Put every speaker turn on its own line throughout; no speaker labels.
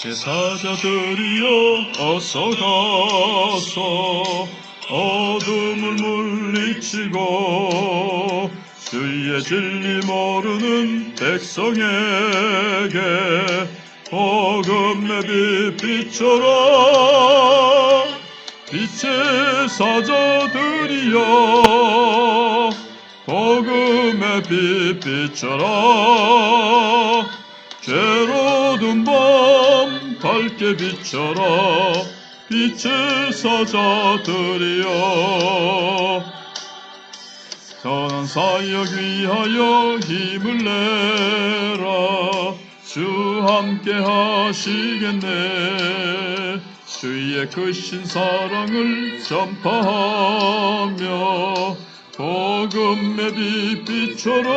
제사자들이여 어서 가서 어둠을 물리치고 주의 진리 모르는 백성에게 복음의 빛 비춰라. 빛의 사자들이여 복음의 빛 비춰라. 죄로 든 밤 밝게 비춰라. 빛의 사자들이여 선한 사역 위하여 힘을 내라. 주 함께 하시겠네. 주의 크신 사랑을 전파하며 복음의 빛 비춰라.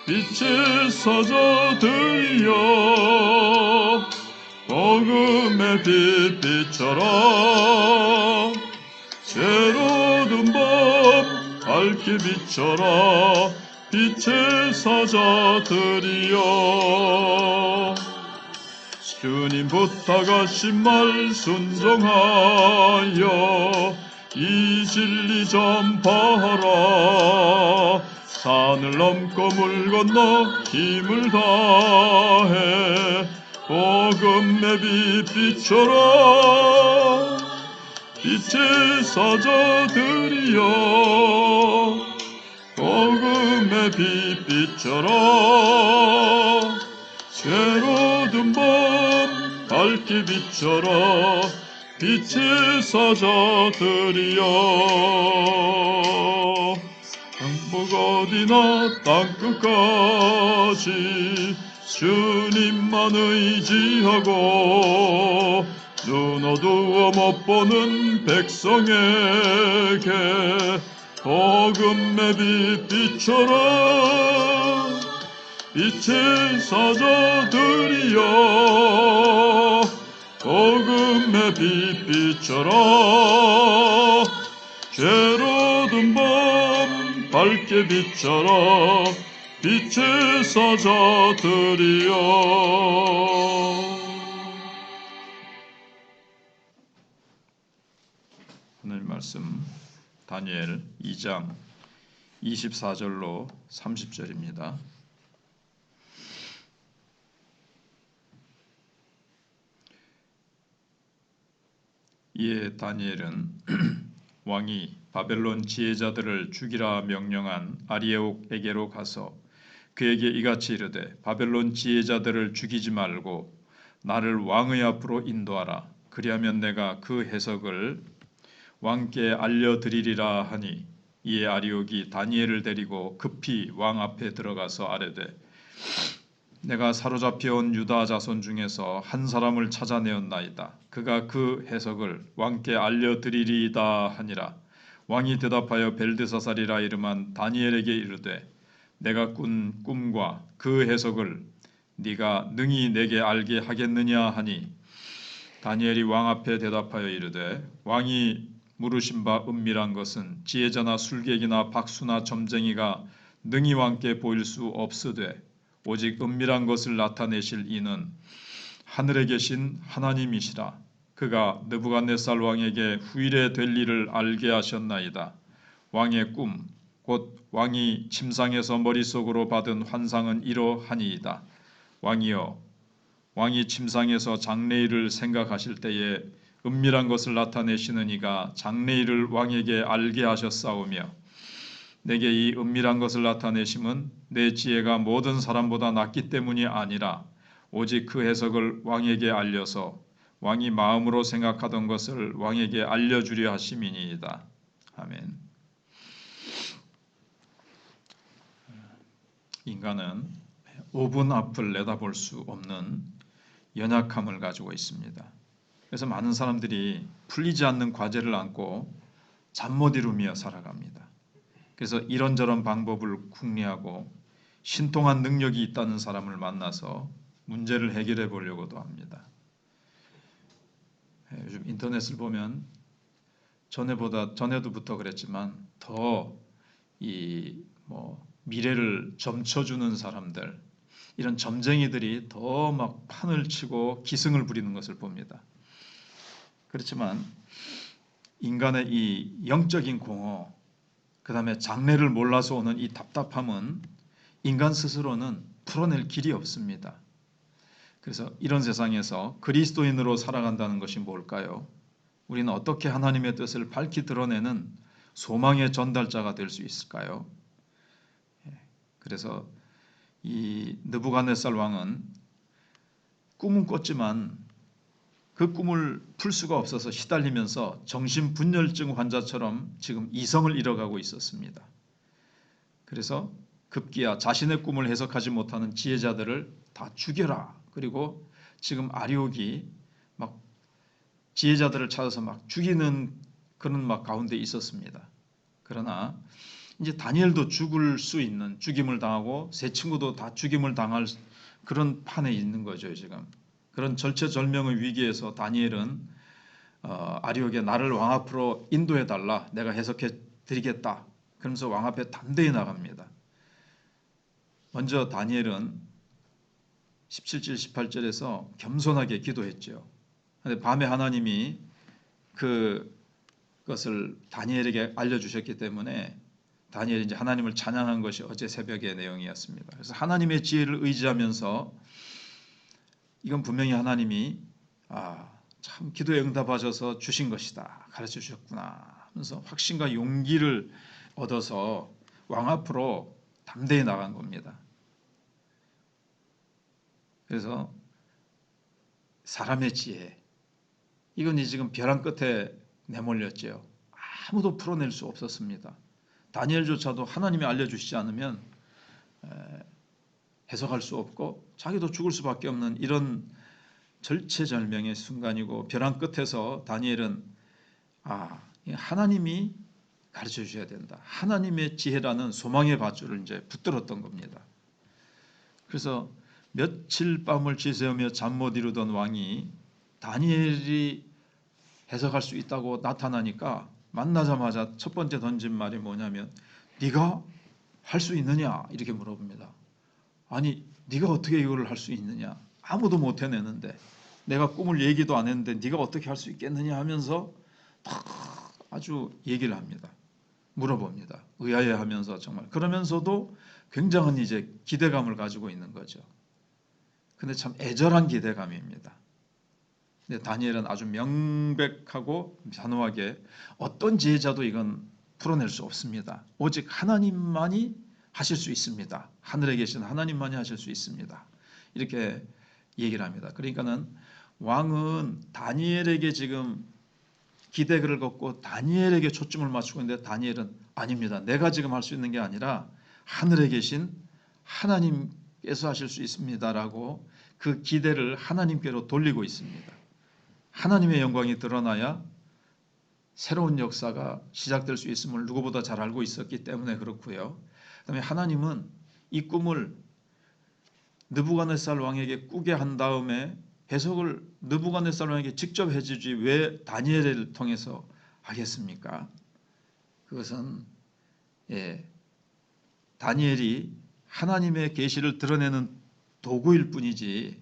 빛의 사자들이여 복음의 빛 비춰라. 죄로 든 밤 밝게 비춰라. 빛의 사자들이여 주님 부탁하신 말 순종하여 이 진리 전파하라. 산을 넘고 물 건너 힘을 다해 복음의 빛 비춰라. 빛의 사자들이여 복음의 빛 비춰라. 죄로 든 밤 밝게 비춰라. 빛의 사자들이여 강북 어디나 땅끝까지 주님만 의지하고 눈 어두워 못 보는 백성에게 복음의 빛 비춰라. 빛의 사자들이여 복음의 빛 비춰라. 죄로 든 밤 밝게 비춰라. 빛의 사자들이여 오늘 말씀 다니엘 2장 24절로 30절입니다. 이에 다니엘은 왕이 바벨론 지혜자들을 죽이라 명령한 아리에옥에게로 가서 그에게 이같이 이르되 바벨론 지혜자들을 죽이지 말고 나를 왕의 앞으로 인도하라. 그리하면 내가 그 해석을 왕께 알려드리리라 하니 이에 아리옥이 다니엘을 데리고 급히 왕 앞에 들어가서 아뢰되 내가 사로잡혀온 유다 자손 중에서 한 사람을 찾아내었나이다. 그가 그 해석을 왕께 알려드리리이다 하니라. 왕이 대답하여 벨드사살이라 이름한 다니엘에게 이르되 내가 꾼 꿈과 그 해석을 네가 능히 내게 알게 하겠느냐 하니 다니엘이 왕 앞에 대답하여 이르되 왕이 물으신 바 은밀한 것은 지혜자나 술객이나 박수나 점쟁이가 능히 왕께 보일 수 없으되 오직 은밀한 것을 나타내실 이는 하늘에 계신 하나님이시라. 그가 느부갓네살 왕에게 후일에 될 일을 알게 하셨나이다. 왕의 꿈 곧 왕이 침상에서 머릿속으로 받은 환상은 이러하니이다. 왕이여 왕이 침상에서 장래일을 생각하실 때에 은밀한 것을 나타내시는 이가 장래일을 왕에게 알게 하셨사오며 내게 이 은밀한 것을 나타내심은 내 지혜가 모든 사람보다 낫기 때문이 아니라 오직 그 해석을 왕에게 알려서 왕이 마음으로 생각하던 것을 왕에게 알려주려 하심이니이다. 아멘. 인간은 5분 앞을 내다볼 수 없는 연약함을 가지고 있습니다. 그래서 많은 사람들이 풀리지 않는 과제를 안고 잠 못 이루며 살아갑니다. 그래서 이런저런 방법을 궁리하고 신통한 능력이 있다는 사람을 만나서 문제를 해결해 보려고도 합니다. 요즘 인터넷을 보면 전에도부터 그랬지만 더 미래를 점쳐주는 사람들, 이런 점쟁이들이 더 막 판을 치고 기승을 부리는 것을 봅니다. 그렇지만 인간의 이 영적인 공허, 그 다음에 장래를 몰라서 오는 이 답답함은 인간 스스로는 풀어낼 길이 없습니다. 그래서 이런 세상에서 그리스도인으로 살아간다는 것이 뭘까요? 우리는 어떻게 하나님의 뜻을 밝히 드러내는 소망의 전달자가 될 수 있을까요? 그래서 이 느부갓네살 왕은 꿈은 꿨지만 그 꿈을 풀 수가 없어서 시달리면서 정신분열증 환자처럼 지금 이성을 잃어가고 있었습니다. 그래서 급기야 자신의 꿈을 해석하지 못하는 지혜자들을 다 죽여라. 그리고 지금 아리옥이 막 지혜자들을 찾아서 막 죽이는 그런 막 가운데 있었습니다. 그러나 이제 다니엘도 죽을 수 있는, 죽임을 당하고 세 친구도 다 죽임을 당할 그런 판에 있는 거죠. 지금 그런 절체절명의 위기에서 다니엘은 아리옥에 나를 왕 앞으로 인도해 달라, 내가 해석해 드리겠다. 그러면서 왕 앞에 담대히 나갑니다. 먼저 다니엘은 17절 18절에서 겸손하게 기도했죠. 근데 밤에 하나님이 그것을 다니엘에게 알려주셨기 때문에 다니엘이 이제 하나님을 찬양한 것이 어제 새벽의 내용이었습니다. 그래서 하나님의 지혜를 의지하면서 이건 분명히 하나님이 참 기도에 응답하셔서 주신 것이다, 가르쳐 주셨구나 하면서 확신과 용기를 얻어서 왕 앞으로 담대히 나간 겁니다. 그래서 사람의 지혜, 이건 지금 벼랑 끝에 내몰렸지요. 아무도 풀어낼 수 없었습니다. 다니엘조차도 하나님이 알려주시지 않으면 해석할 수 없고 자기도 죽을 수밖에 없는 이런 절체절명의 순간이고, 벼랑 끝에서 다니엘은 하나님이 가르쳐 주셔야 된다, 하나님의 지혜라는 소망의 밧줄을 이제 붙들었던 겁니다. 그래서 며칠 밤을 지새우며 잠 못 이루던 왕이 다니엘이 해석할 수 있다고 나타나니까 만나자마자 첫 번째 던진 말이 뭐냐면 네가 할 수 있느냐 이렇게 물어봅니다. 아니 네가 어떻게 이거를 할 수 있느냐, 아무도 못 해내는데, 내가 꿈을 얘기도 안 했는데 네가 어떻게 할 수 있겠느냐 하면서 아주 얘기를 합니다. 물어봅니다. 의아해하면서 정말, 그러면서도 굉장한 이제 기대감을 가지고 있는 거죠. 근데 참 애절한 기대감입니다. 근데 다니엘은 아주 명백하고 단호하게 어떤 지혜자도 이건 풀어낼 수 없습니다. 오직 하나님만이 하실 수 있습니다. 하늘에 계신 하나님만이 하실 수 있습니다. 이렇게 얘기를 합니다. 그러니까는 왕은 다니엘에게 지금 기대를 걷고 다니엘에게 초점을 맞추고 있는데, 다니엘은 아닙니다, 내가 지금 할 수 있는 게 아니라 하늘에 계신 하나님께서 하실 수 있습니다라고 그 기대를 하나님께로 돌리고 있습니다. 하나님의 영광이 드러나야 새로운 역사가 시작될 수 있음을 누구보다 잘 알고 있었기 때문에 그렇고요. 그다음에 하나님은 이 꿈을 느부갓네살 왕에게 꾸게 한 다음에 해석을 느부갓네살 왕에게 직접 해주지 왜 다니엘을 통해서 하겠습니까? 그것은 다니엘이 하나님의 계시를 드러내는 도구일 뿐이지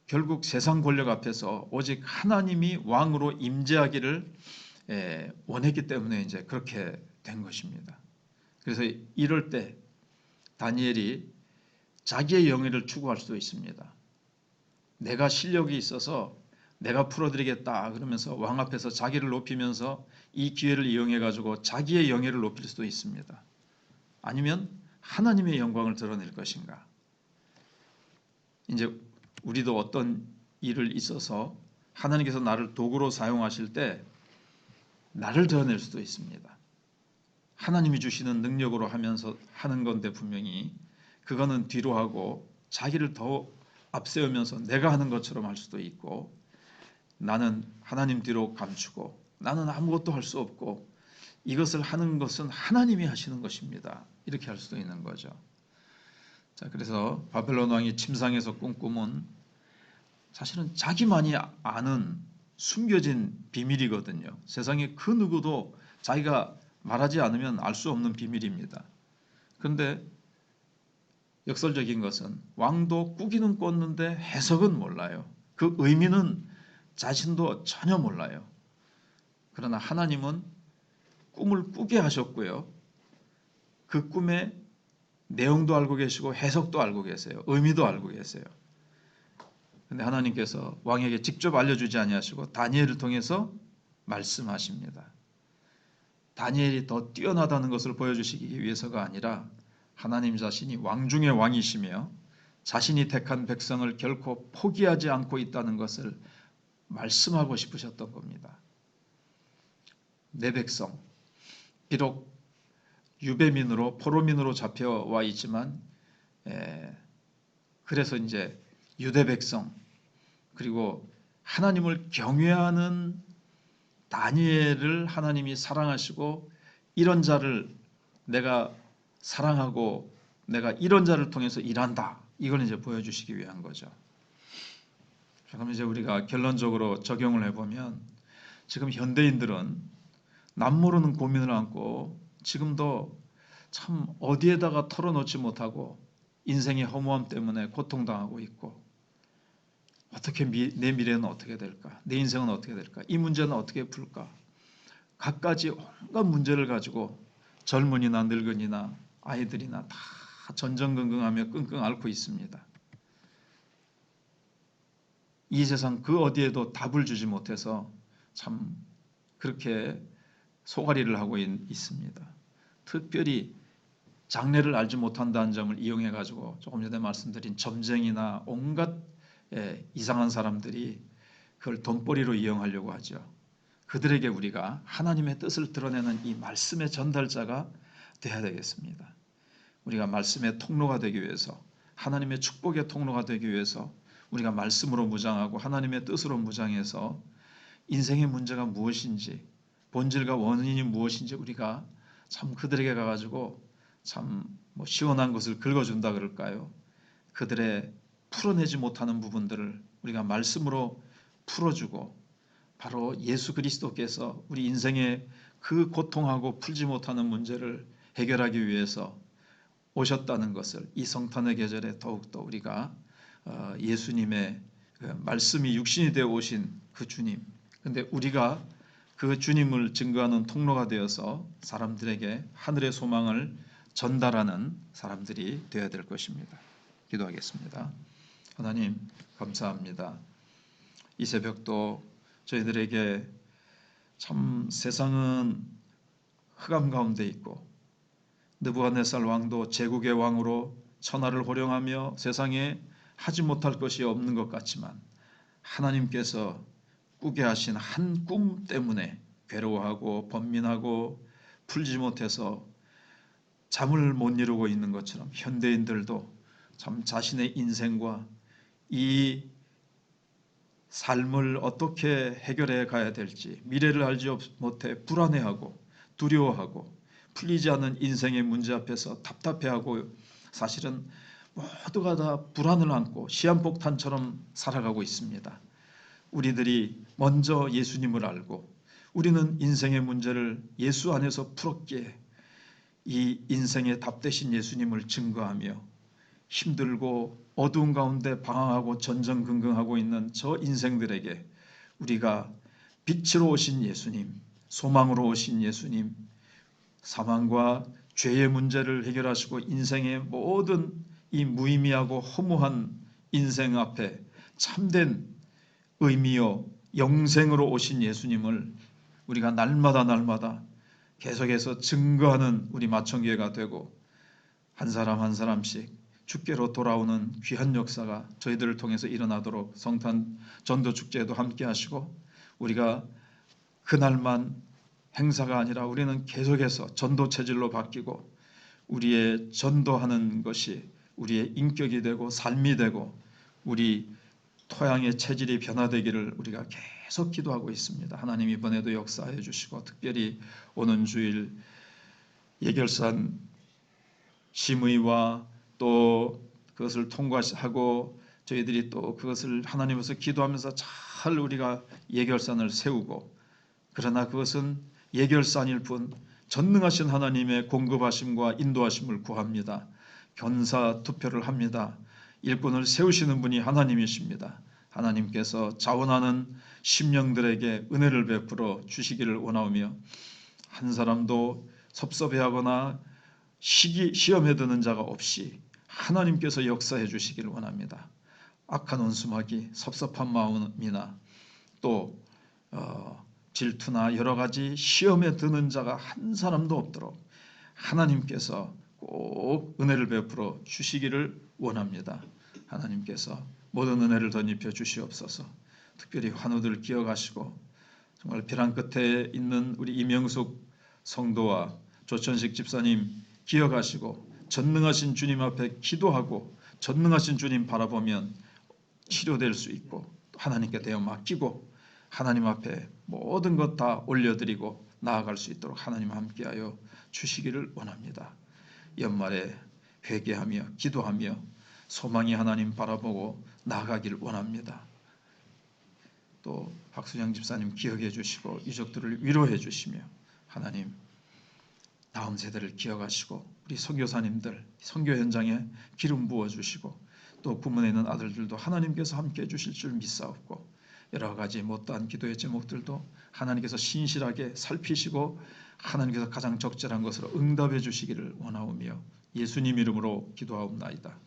결국 세상 권력 앞에서 오직 하나님이 왕으로 임재하기를 원했기 때문에 이제 그렇게 된 것입니다. 그래서 이럴 때 다니엘이 자기의 영예를 추구할 수도 있습니다. 내가 실력이 있어서 내가 풀어드리겠다 그러면서 왕 앞에서 자기를 높이면서 이 기회를 이용해 가지고 자기의 영예를 높일 수도 있습니다. 아니면 하나님의 영광을 드러낼 것인가. 이제 우리도 어떤 일을 있어서 하나님께서 나를 도구로 사용하실 때 나를 드러낼 수도 있습니다. 하나님이 주시는 능력으로 하면서 하는 건데 분명히 그거는 뒤로 하고 자기를 더 앞세우면서 내가 하는 것처럼 할 수도 있고, 나는 하나님 뒤로 감추고 나는 아무것도 할 수 없고 이것을 하는 것은 하나님이 하시는 것입니다, 이렇게 할 수도 있는 거죠. 자, 그래서 바벨론 왕이 침상에서 꾼 꿈은 사실은 자기만이 아는 숨겨진 비밀이거든요. 세상에 그 누구도 자기가 말하지 않으면 알 수 없는 비밀입니다. 그런데 역설적인 것은 왕도 꾸기는 꿨는데 해석은 몰라요. 그 의미는 자신도 전혀 몰라요. 그러나 하나님은 꿈을 꾸게 하셨고요. 그 꿈의 내용도 알고 계시고 해석도 알고 계세요. 의미도 알고 계세요. 근데 하나님께서 왕에게 직접 알려주지 아니하시고 다니엘을 통해서 말씀하십니다. 다니엘이 더 뛰어나다는 것을 보여주시기 위해서가 아니라 하나님 자신이 왕 중의 왕이시며 자신이 택한 백성을 결코 포기하지 않고 있다는 것을 말씀하고 싶으셨던 겁니다. 내 백성, 비록 유배민으로 포로민으로 잡혀와 있지만 그래서 이제 유대 백성 그리고 하나님을 경외하는 다니엘을 하나님이 사랑하시고 이런 자를 내가 사랑하고 내가 이런 자를 통해서 일한다. 이걸 이제 보여주시기 위한 거죠. 그럼 이제 우리가 결론적으로 적용을 해보면 지금 현대인들은 남모르는 고민을 안고 지금도 참 어디에다가 털어놓지 못하고 인생의 허무함 때문에 고통당하고 있고 어떻게 내 미래는 어떻게 될까? 내 인생은 어떻게 될까? 이 문제는 어떻게 풀까? 갖가지 온갖 문제를 가지고 젊은이나 늙은이나 아이들이나 다 전전긍긍하며 끙끙 앓고 있습니다. 이 세상 그 어디에도 답을 주지 못해서 참 그렇게 소가리를 하고 있습니다. 특별히 장래를 알지 못한다는 점을 이용해 가지고 조금 전에 말씀드린 점쟁이나 온갖 이상한 사람들이 그걸 돈벌이로 이용하려고 하죠. 그들에게 우리가 하나님의 뜻을 드러내는 이 말씀의 전달자가 되어야 되겠습니다. 우리가 말씀의 통로가 되기 위해서 하나님의 축복의 통로가 되기 위해서 우리가 말씀으로 무장하고 하나님의 뜻으로 무장해서 인생의 문제가 무엇인지 본질과 원인이 무엇인지 우리가 참 그들에게 가가지고 참 뭐 시원한 것을 긁어준다 그럴까요? 그들의 풀어내지 못하는 부분들을 우리가 말씀으로 풀어주고 바로 예수 그리스도께서 우리 인생의 그 고통하고 풀지 못하는 문제를 해결하기 위해서 오셨다는 것을 이 성탄의 계절에 더욱더 우리가 예수님의 말씀이 육신이 되어 오신 그 주님, 근데 우리가 그 주님을 증거하는 통로가 되어서 사람들에게 하늘의 소망을 전달하는 사람들이 되어야 될 것입니다. 기도하겠습니다. 하나님 감사합니다. 이 새벽도 저희들에게 참 세상은 흑암 가운데 있고 느부갓네살 왕도 제국의 왕으로 천하를 호령하며 세상에 하지 못할 것이 없는 것 같지만 하나님께서 꾸게 하신 한 꿈 때문에 괴로워하고 번민하고 풀지 못해서 잠을 못 이루고 있는 것처럼 현대인들도 참 자신의 인생과 이 삶을 어떻게 해결해 가야 될지 미래를 알지 못해 불안해하고 두려워하고 풀리지 않는 인생의 문제 앞에서 답답해하고 사실은 모두가 다 불안을 안고 시한폭탄처럼 살아가고 있습니다. 우리들이 먼저 예수님을 알고 우리는 인생의 문제를 예수 안에서 풀었기에 이 인생의 답 되신 예수님을 증거하며 힘들고 어두운 가운데 방황하고 전전긍긍하고 있는 저 인생들에게 우리가 빛으로 오신 예수님, 소망으로 오신 예수님, 사망과 죄의 문제를 해결하시고 인생의 모든 이 무의미하고 허무한 인생 앞에 참된 의미요 영생으로 오신 예수님을 우리가 날마다 계속해서 증거하는 우리 마청교회가 되고 한 사람 한 사람씩 주께로 돌아오는 귀한 역사가 저희들을 통해서 일어나도록 성탄 전도축제에도 함께 하시고 우리가 그날만 행사가 아니라 우리는 계속해서 전도 체질로 바뀌고 우리의 전도하는 것이 우리의 인격이 되고 삶이 되고 우리 토양의 체질이 변화되기를 우리가 계속 기도하고 있습니다. 하나님 이번에도 역사해 주시고 특별히 오는 주일 예결산 심의와 또 그것을 통과하고 저희들이 또 그것을 하나님께서 기도하면서 잘 우리가 예결산을 세우고 그러나 그것은 예결산일 뿐 전능하신 하나님의 공급하심과 인도하심을 구합니다. 견사 투표를 합니다. 일꾼을 세우시는 분이 하나님이십니다. 하나님께서 자원하는 심령들에게 은혜를 베풀어 주시기를 원하오며 한 사람도 섭섭해하거나 시험에 드는 자가 없이 하나님께서 역사해 주시기를 원합니다. 악한 원수마귀, 섭섭한 마음이나 또 질투나 여러 가지 시험에 드는 자가 한 사람도 없도록 하나님께서 꼭 은혜를 베풀어 주시기를 원합니다. 하나님께서 모든 은혜를 덧입혀 주시옵소서. 특별히 환우들 기억하시고 정말 벼랑 끝에 있는 우리 이명숙 성도와 조천식 집사님 기억하시고 전능하신 주님 앞에 기도하고 전능하신 주님 바라보면 치료될 수 있고 하나님께 대어 맡기고 하나님 앞에 모든 것 다 올려드리고 나아갈 수 있도록 하나님 함께하여 주시기를 원합니다. 연말에 회개하며 기도하며 소망이 하나님 바라보고 나아가기를 원합니다. 또 박수영 집사님 기억해 주시고 유족들을 위로해 주시며 하나님 다음 세대를 기억하시고 우리 선교사님들 선교 현장에 기름 부어 주시고 또 부문에 있는 아들들도 하나님께서 함께해 주실 줄 믿사옵고 여러 가지 못다한 기도의 제목들도 하나님께서 신실하게 살피시고 하나님께서 가장 적절한 것으로 응답해 주시기를 원하오며 예수님 이름으로 기도하옵나이다.